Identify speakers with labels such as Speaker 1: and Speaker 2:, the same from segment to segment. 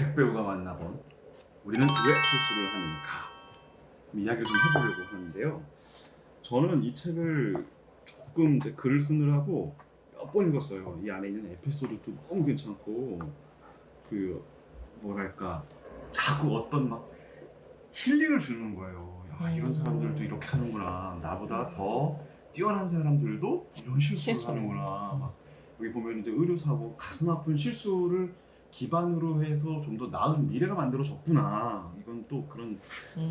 Speaker 1: 백배우가 만나본 우리는 왜 실수를 하는가 이야기를 좀 해보려고 하는데요. 저는 이 책을 조금 이제 글을 쓰느라고 몇 번 읽었어요. 이 안에 있는 에피소드도 너무 괜찮고 그 뭐랄까 자꾸 어떤 막 힐링을 주는 거예요. 야, 이런 사람들도 이렇게 하는구나. 나보다 더 뛰어난 사람들도 이런 실수를 하는구나. 막 여기 보면 이제 의료사고 가슴 아픈 실수를 기반으로 해서 좀 더 나은 미래가 만들어졌구나. 이건 또 그런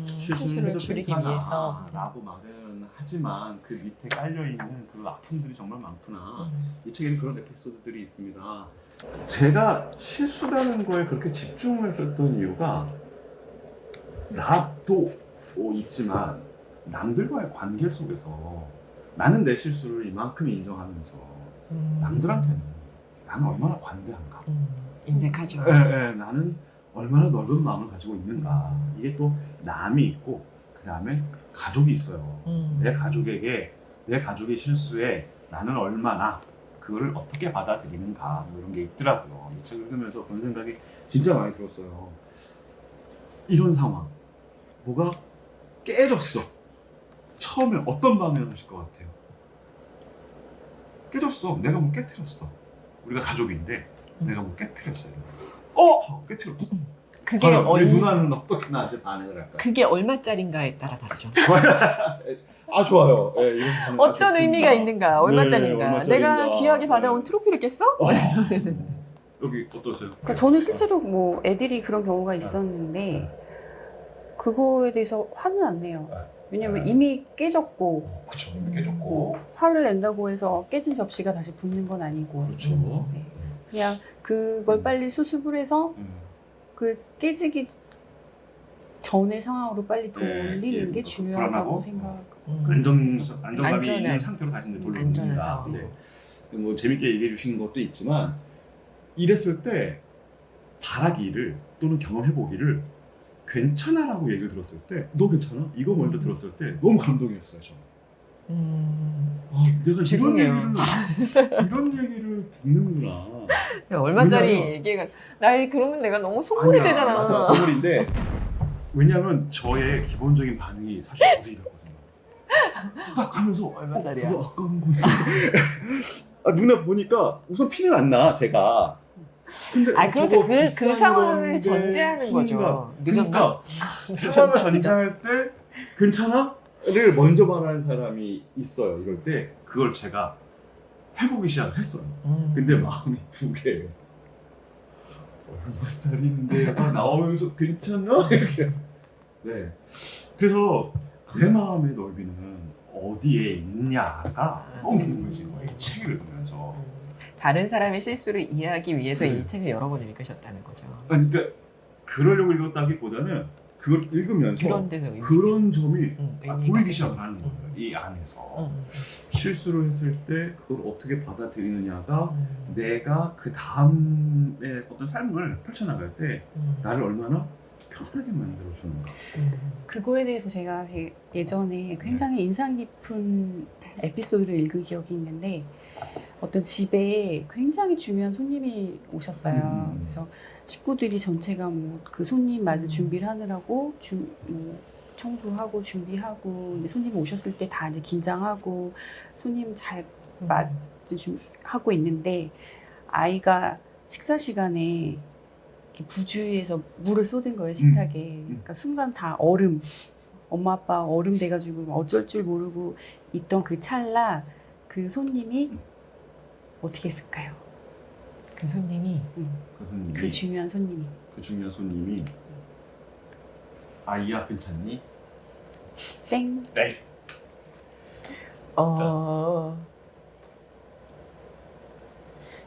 Speaker 1: 실수를 해도
Speaker 2: 줄이기
Speaker 1: 괜찮아
Speaker 2: 위해서
Speaker 1: 라고 말은 하지만 그 밑에 깔려있는 그 아픔들이 정말 많구나. 이 책에는 그런 에피소드들이 있습니다. 제가 실수라는 거에 그렇게 집중을 했었던 이유가 나도 있지만 남들과의 관계 속에서 나는 내 실수를 이만큼 인정하면서 남들한테는 나는 얼마나 관대한가.
Speaker 2: 인색하죠.
Speaker 1: 나는 얼마나 넓은 마음을 가지고 있는가. 이게 또 남이 있고 그 다음에 가족이 있어요. 내 가족에게 내 가족의 실수에 나는 얼마나 그거를 어떻게 받아들이는가 뭐 이런 게 있더라고요. 이 책을 읽으면서 그런 생각이 진짜 많이 들었어요. 이런 상황 뭐가 깨졌어. 처음에 어떤 반응을 하실 것 같아요? 깨졌어. 내가 뭐 깨트렸어. 우리가 가족인데 내가 뭐 깨트렸어요. 깨트렸어.
Speaker 2: 그게
Speaker 1: 우리 누나는 어떻게 나한테 반응을 할까요?
Speaker 2: 그게 얼마짜린가에 따라 다르죠.
Speaker 1: 좋아요. 네, 이런 반응
Speaker 2: 어떤
Speaker 1: 좋습니다.
Speaker 2: 의미가 있는가, 얼마짜린가.
Speaker 1: 네, 얼마짜린가.
Speaker 2: 내가 귀하게 받아온
Speaker 1: 네.
Speaker 2: 트로피를 깼어?
Speaker 1: 여기 어떠세요?
Speaker 3: 그러니까 저는 실제로 뭐 애들이 그런 경우가 있었는데 그거에 대해서 화는 안 내요. 왜냐면 이미 깨졌고
Speaker 1: 그렇죠. 이미 깨졌고.
Speaker 3: 화를 낸다고 해서 깨진 접시가 다시 붙는 건 아니고
Speaker 1: 그렇죠.
Speaker 3: 네. 그냥 그걸 빨리 수습을 해서 그 깨지기 전의 상황으로 빨리 돌리는 게 중요하다고 생각하고
Speaker 1: 안정감이
Speaker 2: 안전한-
Speaker 1: 있는 상태로 다시
Speaker 2: 안전한
Speaker 1: 돌려놓는다.
Speaker 2: 상황.
Speaker 1: 네. 뭐 재밌게 얘기해 주시는 것도 있지만 이랬을 때 바라기를 또는 경험해보기를 괜찮아라고 얘기를 들었을 때 너 괜찮아? 이거 먼저 들었을 때 너무 감동이었어요. 저는. 내가
Speaker 2: 죄송해요.
Speaker 1: 이런 얘기를 듣는구나.
Speaker 2: 얼마짜리
Speaker 1: 왜냐면-
Speaker 2: 얘기가 나이 그러면 내가 너무 속물이
Speaker 1: 아니야,
Speaker 2: 되잖아.
Speaker 1: 맞아, 선물인데 왜냐면 저의 기본적인 반응이 사실 어제 이랬거든요. 딱 하면서
Speaker 2: 얼마짜리야?
Speaker 1: 그거 아까운 건데. 누나 보니까 우선 피는 안 나, 제가. 근데
Speaker 2: 그렇죠.
Speaker 1: 저거
Speaker 2: 그
Speaker 1: 비싼
Speaker 2: 상황을
Speaker 1: 건데
Speaker 2: 전제하는
Speaker 1: 피가.
Speaker 2: 거죠. 늦었나?
Speaker 1: 그러니까 상황을 전제할 때 괜찮아? 를 먼저 말하는 사람이 있어요. 이럴 때 그걸 제가 해보기 시작을 했어요. 근데 마음이 두 개예요. 얼마짜리인데가 나오면서 괜찮나? 이렇게. 네. 그래서 내 마음의 넓이는 어디에 있냐가 너무 궁금해진 거예요. 이 책을 읽으면서.
Speaker 2: 다른 사람의 실수를 이해하기 위해서
Speaker 1: 네.
Speaker 2: 이 책을 여러 번 읽으셨다는 거죠.
Speaker 1: 그러니까 그러려고 읽었다기보다는 그걸 읽으면서
Speaker 2: 그런 데서 의미.
Speaker 1: 그런 점이
Speaker 2: 의미가
Speaker 1: 보이기
Speaker 2: 있죠.
Speaker 1: 시작을 하는 거예요. 이 안에서. 실수를 했을 때 그걸 어떻게 받아들이느냐가 내가 그 다음에 어떤 삶을 펼쳐나갈 때 나를 얼마나 편하게 만들어주는가.
Speaker 3: 그거에 대해서 제가 예전에 굉장히 인상 깊은 에피소드를 읽은 기억이 있는데 어떤 집에 굉장히 중요한 손님이 오셨어요. 그래서 식구들이 전체가 뭐 그 손님 맞을 준비를 하느라고 뭐 청소하고 준비하고 이제 손님 오셨을 때 다 이제 긴장하고 손님 잘 맞을 하고 있는데 아이가 식사 시간에 이렇게 부주의해서 물을 쏟은 거예요, 식탁에. 그러니까 순간 다 얼음, 엄마 아빠 얼음 돼가지고 어쩔 줄 모르고 있던 그 찰나 그 손님이 어떻게 했을까요?
Speaker 2: 그 손님이
Speaker 3: 그 중요한 손님이
Speaker 1: 그 중요한 손님이 아이야 괜찮니?
Speaker 3: 땡.
Speaker 1: 네.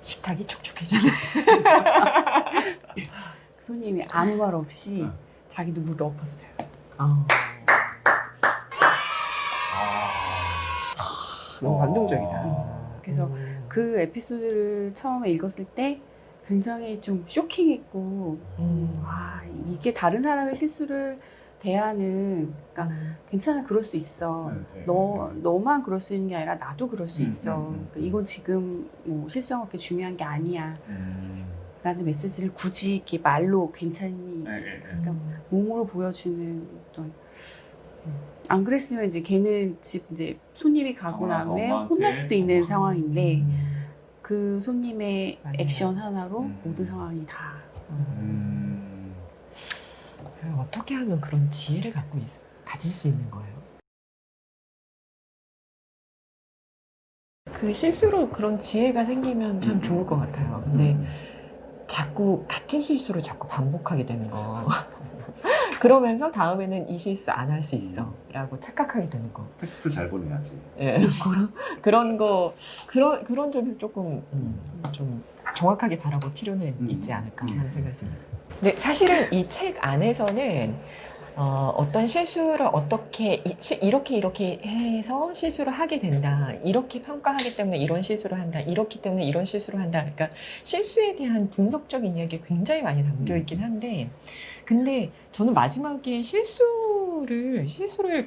Speaker 2: 식탁이 촉촉해졌네.
Speaker 3: 그 손님이 아무 말 없이
Speaker 1: 응.
Speaker 3: 자기도 물을 엎었어요.
Speaker 2: 너무 감동적이다.
Speaker 3: 그래서 그 에피소드를 처음에 읽었을 때 굉장히 좀 쇼킹했고 이게 다른 사람의 실수를 대하는 그러니까 괜찮아 그럴 수 있어. 너만 그럴 수 있는 게 아니라 나도 그럴 수 있어. 그러니까 이건 지금 뭐 실수한 게 중요한 게 아니야. 라는 메시지를 굳이 이렇게 말로 괜찮니 몸으로 보여주는 어떤 안 그랬으면 이제 걔는 집 이제 손님이 가고 나면 혼날 수도 있는 상황인데 그 손님의
Speaker 2: 맞아요.
Speaker 3: 액션 하나로 모든 상황이 다
Speaker 2: 어떻게 하면 그런 지혜를 가질 수 있는 거예요? 그 실수로 그런 지혜가 생기면 참 좋을 것 같아요. 근데 자꾸 같은 실수를 자꾸 반복하게 되는 거. 그러면서 다음에는 이 실수 안 할 수 있어 라고 착각하게 되는 거.
Speaker 1: 텍스트 잘 보내야지.
Speaker 2: 예, 그런 점에서 조금 좀 정확하게 바라볼 필요는 있지 않을까 하는 생각이 듭니다. 근데 사실은 이 책 안에서는 어떤 실수를 어떻게 이렇게 해서 실수를 하게 된다. 이렇게 평가하기 때문에 이런 실수를 한다. 이렇기 때문에 이런 실수를 한다. 그러니까 실수에 대한 분석적인 이야기가 굉장히 많이 담겨 있긴 한데, 근데 저는 마지막에 실수를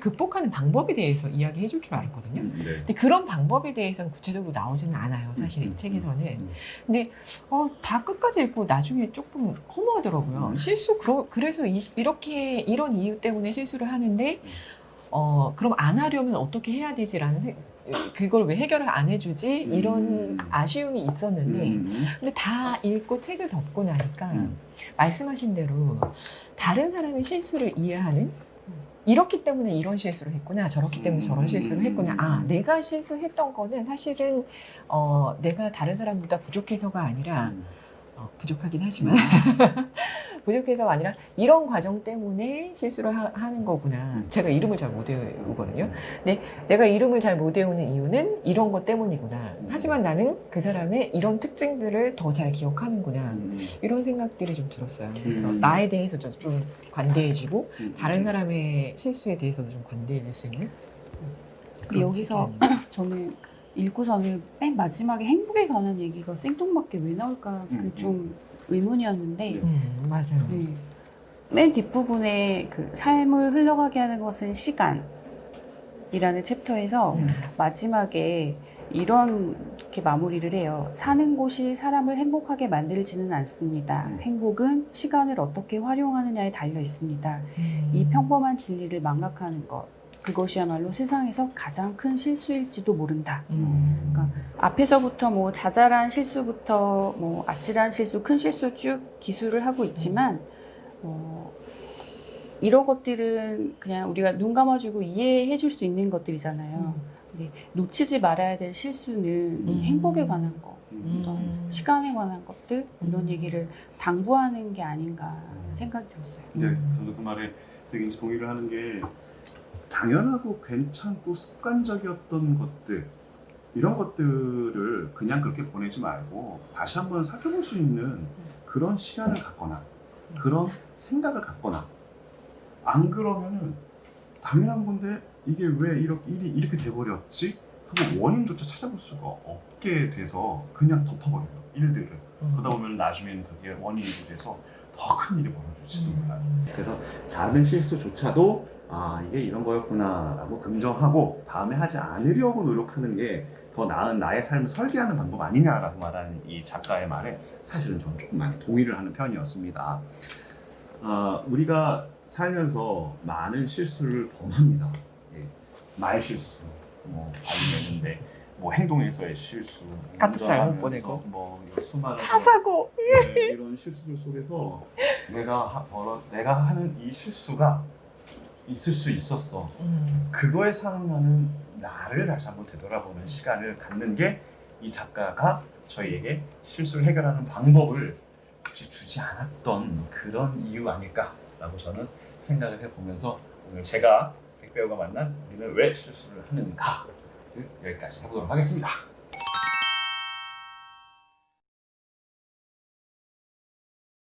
Speaker 2: 극복하는 방법에 대해서 이야기해 줄 줄 알았거든요.
Speaker 1: 네.
Speaker 2: 근데 그런 방법에 대해서는 구체적으로 나오지는 않아요. 사실 이 책에서는. 근데 다 끝까지 읽고 나중에 조금 허무하더라고요. 그래서 이런 이유 때문에 실수를 하는데 그럼 안 하려면 어떻게 해야 되지라는 그걸 왜 해결을 안 해주지? 이런 아쉬움이 있었는데 근데 다 읽고 책을 덮고 나니까 말씀하신 대로 다른 사람의 실수를 이해하는 이렇기 때문에 이런 실수를 했구나, 저렇기 때문에 저런 실수를 했구나. 아, 내가 실수했던 거는 사실은 내가 다른 사람보다 부족해서가 아니라 부족하긴 하지만 부족해서가 아니라 이런 과정 때문에 실수를 하는 거구나. 제가 이름을 잘 못 외우거든요. 근데 내가 이름을 잘 못 외우는 이유는 이런 것 때문이구나. 하지만 나는 그 사람의 이런 특징들을 더 잘 기억하는구나. 이런 생각들이 좀 들었어요. 그래서 나에 대해서 좀 관대해지고 다른 사람의 실수에 대해서도 좀 관대해질 수 있는.
Speaker 3: 근데 여기서 저는 읽고서는 맨 마지막에 행복에 관한 얘기가 생뚱맞게 왜 나올까 그게 좀 의문이었는데
Speaker 2: 맞아요.
Speaker 3: 네. 맨 뒷부분에 그 삶을 흘러가게 하는 것은 시간이라는 챕터에서 마지막에 이렇게 마무리를 해요. 사는 곳이 사람을 행복하게 만들지는 않습니다. 행복은 시간을 어떻게 활용하느냐에 달려 있습니다. 이 평범한 진리를 망각하는 것, 그것이야말로 세상에서 가장 큰 실수일지도 모른다. 그러니까 앞에서부터 뭐 자잘한 실수부터 뭐 아찔한 실수, 큰 실수 쭉 기술을 하고 있지만 이런 것들은 그냥 우리가 눈 감아주고 이해해 줄 수 있는 것들이잖아요. 근데 놓치지 말아야 될 실수는 이 행복에 관한 거, 어떤 시간에 관한 것들 이런 얘기를 당부하는 게 아닌가 생각이 들었어요.
Speaker 1: 네, 저도 그 말에 되게 동의를 하는 게 당연하고 괜찮고 습관적이었던 것들 이런 것들을 그냥 그렇게 보내지 말고 다시 한번 살펴볼 수 있는 그런 시간을 갖거나 그런 생각을 갖거나 안 그러면은 당연한 건데 이게 왜 일이 이렇게 돼버렸지? 하고 원인조차 찾아볼 수가 없게 돼서 그냥 덮어버려요 일들을. 그러다 보면 나중에는 그게 원인이 돼서 더 큰 일이 벌어질지도 몰라요. 그래서 작은 실수조차도 아 이게 이런 거였구나 라고 긍정하고 다음에 하지 않으려고 노력하는 게 더 나은 나의 삶을 설계하는 방법 아니냐라고 말하는 이 작가의 말에 사실은 저는 조금 많이 동의를 하는 편이었습니다. 우리가 살면서 많은 실수를 범합니다. 말 실수, 뭐 아니면 뭐 행동에서의 실수,
Speaker 2: 카톡 잘못
Speaker 1: 운전하면서
Speaker 2: 보내고,
Speaker 1: 뭐 수많은
Speaker 2: 차 사고
Speaker 1: 이런 실수들 속에서 내가 하는 이 실수가 있을 수 있었어. 그거에 상응하는 나를 다시 한번 되돌아보는 시간을 갖는 게 이 작가가 저희에게 실수를 해결하는 방법을 굳이 주지 않았던 그런 이유 아닐까라고 저는 생각을 해보면서 오늘 제가 백배우가 만난 우리는 왜 실수를 하는가를 여기까지 해보도록 하겠습니다.